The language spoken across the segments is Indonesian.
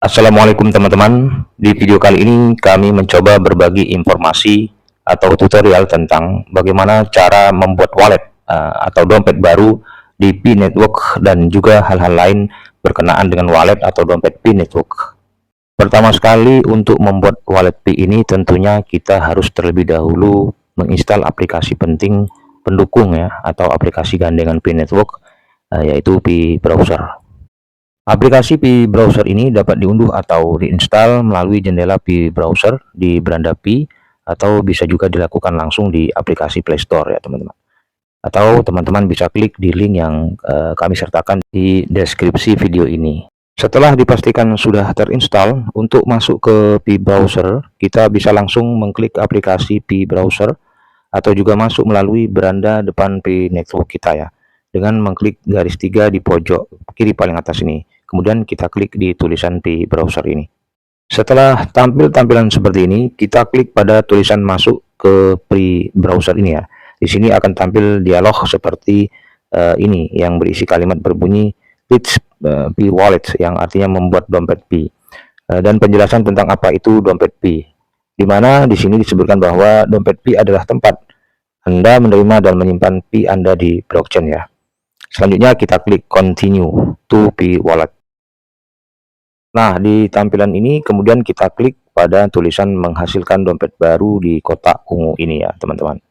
Assalamualaikum teman-teman. Di video kali ini kami mencoba berbagi informasi atau tutorial tentang bagaimana cara membuat wallet atau dompet baru di Pi Network dan juga hal-hal lain berkenaan dengan wallet atau dompet Pi Network. Pertama sekali untuk membuat wallet Pi ini tentunya kita harus terlebih dahulu menginstal aplikasi penting pendukung ya atau aplikasi gandengan Pi Network yaitu Pi Browser. Aplikasi Pi Browser ini dapat diunduh atau diinstal melalui jendela Pi Browser di beranda Pi atau bisa juga dilakukan langsung di aplikasi Play Store ya teman-teman. Atau teman-teman bisa klik di link yang kami sertakan di deskripsi video ini. Setelah dipastikan sudah terinstall, untuk masuk ke Pi Browser, kita bisa langsung mengklik aplikasi Pi Browser atau juga masuk melalui beranda depan Pi Network kita ya, dengan mengklik garis 3 di pojok kiri paling atas ini. Kemudian kita klik di tulisan Pi Browser ini. Setelah tampil tampilan seperti ini, kita klik pada tulisan masuk ke Pi Browser ini ya. Di sini akan tampil dialog seperti ini yang berisi kalimat berbunyi Pitch Pi Wallet yang artinya membuat dompet Pi. Dan penjelasan tentang apa itu dompet Pi. Di mana di sini disebutkan bahwa dompet Pi adalah tempat Anda menerima dan menyimpan Pi Anda di blockchain ya. Selanjutnya kita klik continue to Pi Wallet. Nah, di tampilan ini kemudian kita klik pada tulisan menghasilkan dompet baru di kotak ungu ini ya, teman-teman.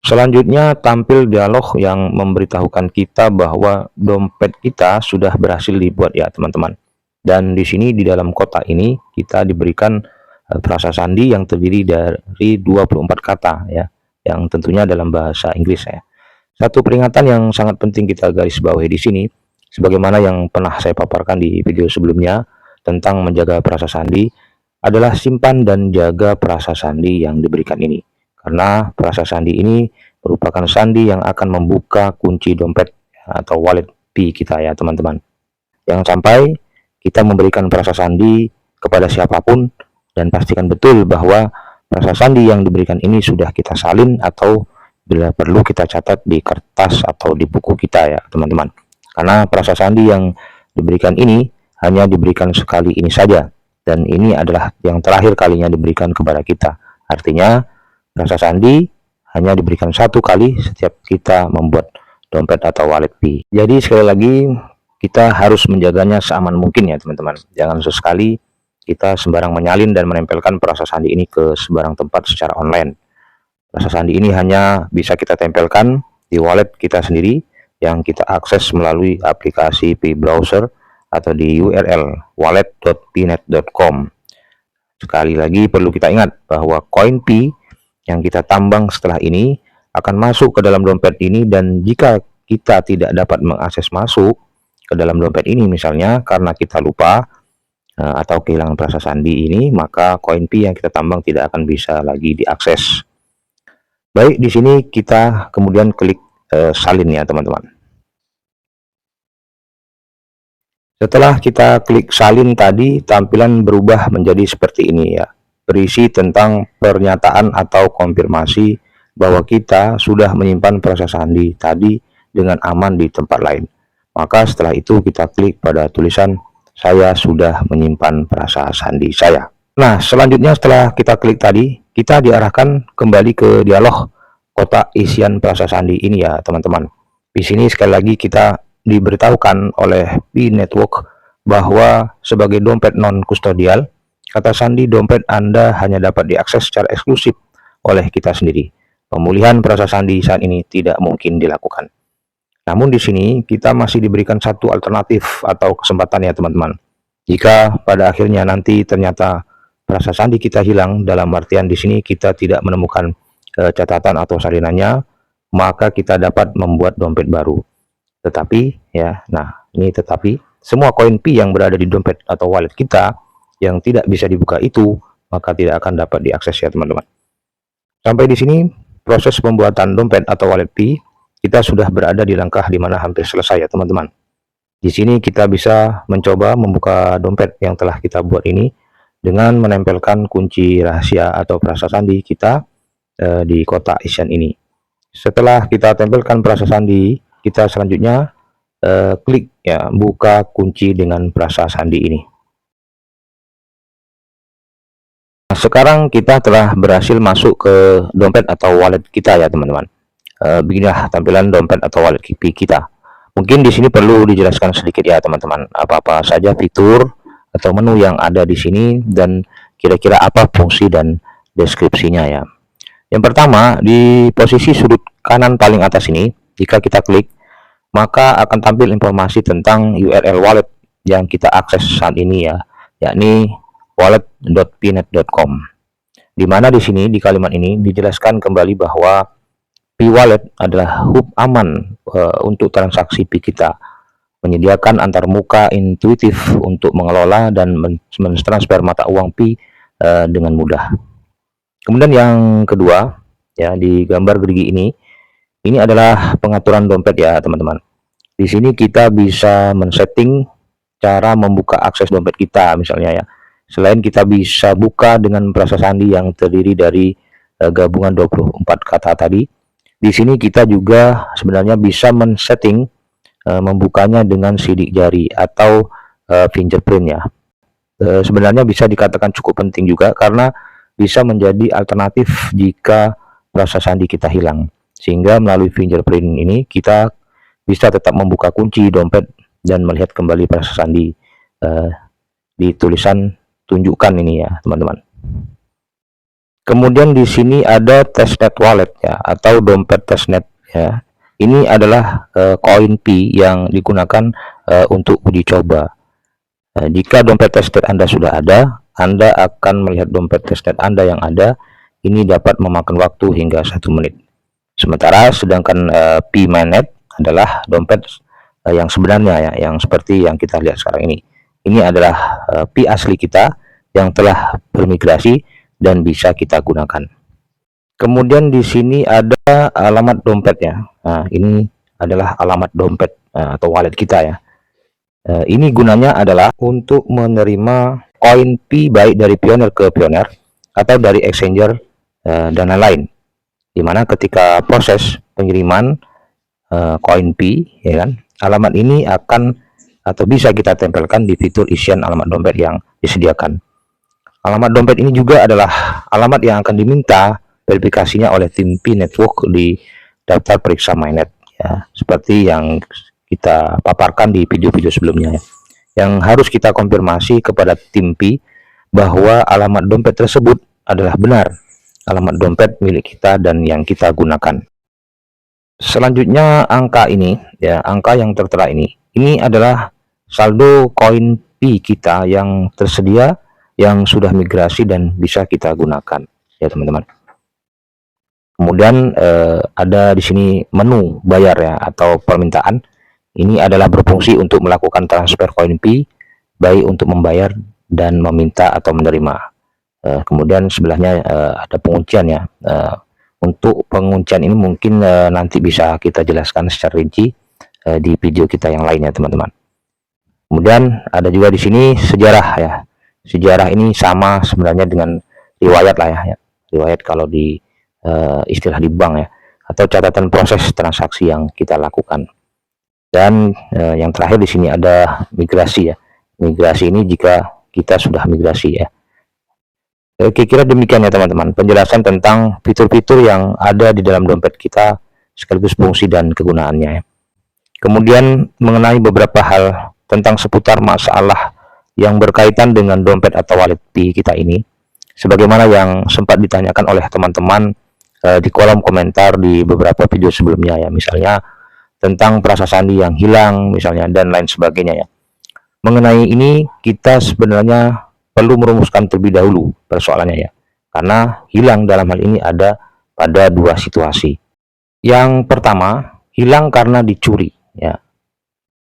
Selanjutnya tampil dialog yang memberitahukan kita bahwa dompet kita sudah berhasil dibuat ya, teman-teman. Dan di sini di dalam kotak ini kita diberikan frasa sandi yang terdiri dari 24 kata ya, yang tentunya dalam bahasa Inggris ya. Satu peringatan yang sangat penting kita garis bawahi di sini, sebagaimana yang pernah saya paparkan di video sebelumnya tentang menjaga frasa sandi, adalah simpan dan jaga frasa sandi yang diberikan ini. Karena frasa sandi ini merupakan sandi yang akan membuka kunci dompet atau wallet Pi kita ya teman-teman. Jangan sampai kita memberikan frasa sandi kepada siapapun dan pastikan betul bahwa frasa sandi yang diberikan ini sudah kita salin atau bila perlu kita catat di kertas atau di buku kita ya teman-teman. Karena frasa sandi yang diberikan ini hanya diberikan sekali ini saja, dan ini adalah yang terakhir kalinya diberikan kepada kita. Artinya frasa sandi hanya diberikan satu kali setiap kita membuat dompet atau wallet Pi. Jadi sekali lagi kita harus menjaganya seaman mungkin ya teman-teman. Jangan sesekali kita sembarang menyalin dan menempelkan frasa sandi ini ke sembarang tempat secara online. Frasa sandi ini hanya bisa kita tempelkan di wallet kita sendiri yang kita akses melalui aplikasi Pi Browser atau di URL wallet.pinet.com. Sekali lagi perlu kita ingat bahwa koin Pi yang kita tambang setelah ini akan masuk ke dalam dompet ini, dan jika kita tidak dapat mengakses masuk ke dalam dompet ini misalnya karena kita lupa atau kehilangan frasa sandi ini, maka koin Pi yang kita tambang tidak akan bisa lagi diakses. Baik, di sini kita kemudian klik salin ya teman-teman. Setelah kita klik salin tadi, tampilan berubah menjadi seperti ini ya, berisi tentang pernyataan atau konfirmasi bahwa kita sudah menyimpan frasa sandi tadi dengan aman di tempat lain. Maka setelah itu kita klik pada tulisan saya sudah menyimpan frasa sandi saya. Nah, selanjutnya setelah kita klik tadi, kita diarahkan kembali ke dialog kotak isian frasa sandi ini ya teman-teman. Di sini sekali lagi kita diberitahukan oleh Pi Network bahwa sebagai dompet non-kustodial, kata sandi dompet Anda hanya dapat diakses secara eksklusif oleh kita sendiri. Pemulihan frasa sandi saat ini tidak mungkin dilakukan. Namun di sini kita masih diberikan satu alternatif atau kesempatan ya teman-teman. Jika pada akhirnya nanti ternyata frasa sandi kita hilang, dalam artian di sini kita tidak menemukan catatan atau salinannya, maka kita dapat membuat dompet baru. Tetapi ya, nah ini tetapi semua koin Pi yang berada di dompet atau wallet kita yang tidak bisa dibuka itu, maka tidak akan dapat diakses ya teman-teman. Sampai di sini proses pembuatan dompet atau wallet Pi kita sudah berada di langkah dimana hampir selesai ya teman-teman. Di sini kita bisa mencoba membuka dompet yang telah kita buat ini dengan menempelkan kunci rahasia atau frasa sandi kita di kotak isian ini. Setelah kita tempelkan frasa sandi, kita selanjutnya klik ya buka kunci dengan frasa sandi ini. Nah, sekarang kita telah berhasil masuk ke dompet atau wallet kita ya teman-teman. Beginilah tampilan dompet atau wallet kita. Mungkin di sini perlu dijelaskan sedikit ya teman-teman, apa-apa saja fitur atau menu yang ada di sini dan kira-kira apa fungsi dan deskripsinya ya. Yang pertama, di posisi sudut kanan paling atas ini, jika kita klik, maka akan tampil informasi tentang URL wallet yang kita akses saat ini ya, yakni wallet.pnet.com. Di mana di sini di kalimat ini dijelaskan kembali bahwa P-Wallet adalah hub aman untuk transaksi Pi kita, menyediakan antarmuka intuitif untuk mengelola dan mentransfer mata uang Pi dengan mudah. Kemudian yang kedua, ya di gambar gerigi ini adalah pengaturan dompet ya teman-teman. Di sini kita bisa men-setting cara membuka akses dompet kita misalnya ya. Selain kita bisa buka dengan frasa sandi yang terdiri dari gabungan 24 kata tadi, di sini kita juga sebenarnya bisa men-setting membukanya dengan sidik jari atau fingerprint ya. Sebenarnya bisa dikatakan cukup penting juga karena bisa menjadi alternatif jika frasa sandi kita hilang. Sehingga melalui fingerprint ini kita bisa tetap membuka kunci dompet dan melihat kembali frasa sandi di tulisan tunjukkan ini ya teman-teman. Kemudian di sini ada testnet wallet ya atau dompet testnet ya. Ini adalah koin Pi yang digunakan untuk uji coba. Jika dompet testnet Anda sudah ada, Anda akan melihat dompet testnet Anda yang ada. Ini dapat memakan waktu hingga 1 menit. Sementara sedangkan Pi mainnet adalah dompet yang sebenarnya ya, yang seperti yang kita lihat sekarang ini. Ini adalah Pi asli kita yang telah bermigrasi dan bisa kita gunakan. Kemudian di sini ada alamat dompetnya. Nah, ini adalah alamat dompet atau wallet kita ya. Ini gunanya adalah untuk menerima koin Pi baik dari pioner ke pioner atau dari exchanger dan lain-lain. Dimana ketika proses pengiriman koin Pi, ya kan, alamat ini akan atau bisa kita tempelkan di fitur isian alamat dompet yang disediakan. Alamat dompet ini juga adalah alamat yang akan diminta verifikasinya oleh tim Pi Network di daftar periksa mainnet, ya, seperti yang kita paparkan di video-video sebelumnya, ya. Yang harus kita konfirmasi kepada tim Pi bahwa alamat dompet tersebut adalah benar alamat dompet milik kita dan yang kita gunakan. Selanjutnya angka ini ya, angka yang tertera ini adalah saldo koin Pi kita yang tersedia yang sudah migrasi dan bisa kita gunakan ya teman-teman. Kemudian ada di sini menu bayar ya atau permintaan. Ini adalah berfungsi untuk melakukan transfer koin Pi baik untuk membayar dan meminta atau menerima. Kemudian sebelahnya ada penguncian ya. Untuk penguncian ini mungkin nanti bisa kita jelaskan secara rinci di video kita yang lainnya teman-teman. Kemudian ada juga di sini sejarah ya. Sejarah ini sama sebenarnya dengan riwayat lah ya. Riwayat kalau di istilah di bank ya, atau catatan proses transaksi yang kita lakukan. Dan yang terakhir di sini ada migrasi ya. Migrasi ini jika kita sudah migrasi ya. Kira-kira demikian ya teman-teman, penjelasan tentang fitur-fitur yang ada di dalam dompet kita sekaligus fungsi dan kegunaannya. Kemudian mengenai beberapa hal tentang seputar masalah yang berkaitan dengan dompet atau wallet Pi kita ini, sebagaimana yang sempat ditanyakan oleh teman-teman di kolom komentar di beberapa video sebelumnya ya, misalnya tentang frasa sandi yang hilang misalnya dan lain sebagainya ya. Mengenai ini kita sebenarnya perlu merumuskan terlebih dahulu persoalannya ya, karena hilang dalam hal ini ada pada dua situasi. Yang pertama, hilang karena dicuri ya.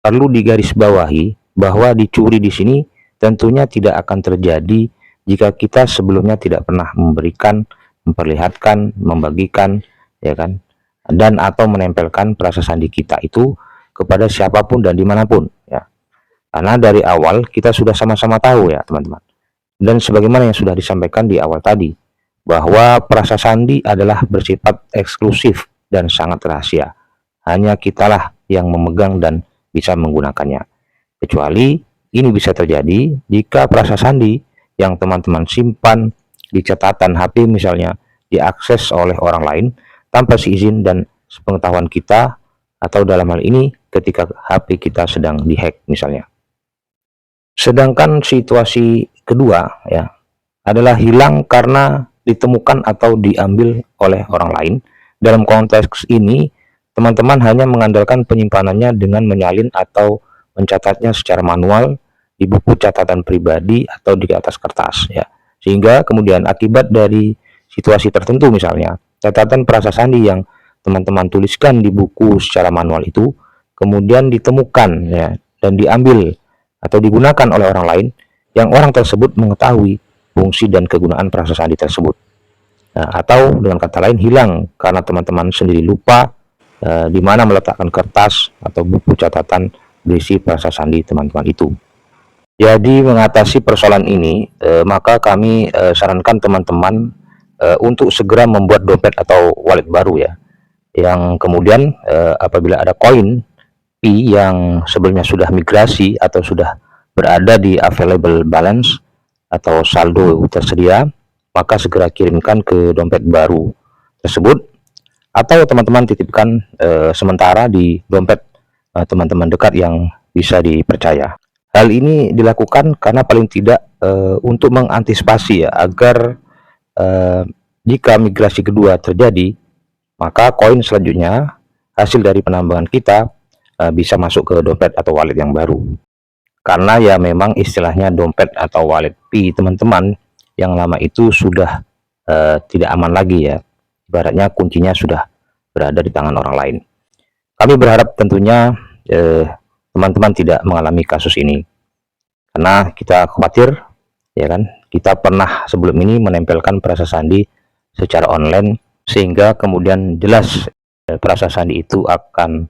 Perlu digarisbawahi bahwa dicuri di sini tentunya tidak akan terjadi jika kita sebelumnya tidak pernah memberikan, memperlihatkan, membagikan ya kan, dan atau menempelkan frasa sandi kita itu kepada siapapun dan dimanapun ya. Karena dari awal kita sudah sama-sama tahu ya teman-teman. Dan sebagaimana yang sudah disampaikan di awal tadi, bahwa frasa sandi adalah bersifat eksklusif dan sangat rahasia. Hanya kitalah yang memegang dan bisa menggunakannya. Kecuali ini bisa terjadi jika frasa sandi yang teman-teman simpan di catatan HP misalnya diakses oleh orang lain tanpa seizin dan sepengetahuan kita, atau dalam hal ini ketika HP kita sedang dihack misalnya. Sedangkan situasi kedua ya adalah hilang karena ditemukan atau diambil oleh orang lain. Dalam konteks ini, teman-teman hanya mengandalkan penyimpanannya dengan menyalin atau mencatatnya secara manual di buku catatan pribadi atau di atas kertas ya. Sehingga kemudian akibat dari situasi tertentu misalnya, catatan frasa sandi yang teman-teman tuliskan di buku secara manual itu kemudian ditemukan ya dan diambil atau digunakan oleh orang lain yang orang tersebut mengetahui fungsi dan kegunaan frasa sandi tersebut. Nah, atau dengan kata lain hilang karena teman-teman sendiri lupa di mana meletakkan kertas atau buku catatan berisi frasa sandi teman-teman itu. Jadi mengatasi persoalan ini, maka kami sarankan teman-teman untuk segera membuat dompet atau wallet baru ya, yang kemudian apabila ada koin Pi yang sebelumnya sudah migrasi atau sudah berada di available balance atau saldo tersedia, maka segera kirimkan ke dompet baru tersebut, atau teman-teman titipkan sementara di dompet teman-teman dekat yang bisa dipercaya. Hal ini dilakukan karena paling tidak untuk mengantisipasi ya, agar jika migrasi kedua terjadi, maka koin selanjutnya hasil dari penambangan kita bisa masuk ke dompet atau wallet yang baru. Karena ya memang istilahnya dompet atau wallet Pi teman-teman yang lama itu sudah tidak aman lagi ya. Ibaratnya kuncinya sudah berada di tangan orang lain. Kami berharap tentunya teman-teman tidak mengalami kasus ini. Karena kita khawatir ya kan, kita pernah sebelum ini menempelkan frasa sandi secara online sehingga kemudian jelas frasa sandi itu akan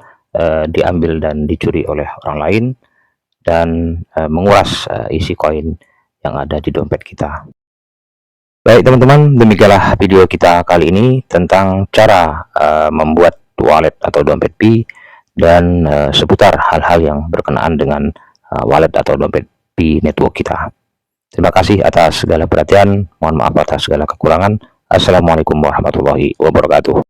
diambil dan dicuri oleh orang lain dan menguras isi koin yang ada di dompet kita. Baik teman-teman, demikianlah video kita kali ini tentang cara membuat wallet atau dompet Pi dan seputar hal-hal yang berkenaan dengan wallet atau dompet Pi network kita. Terima kasih atas segala perhatian, mohon maaf atas segala kekurangan. Assalamualaikum warahmatullahi wabarakatuh.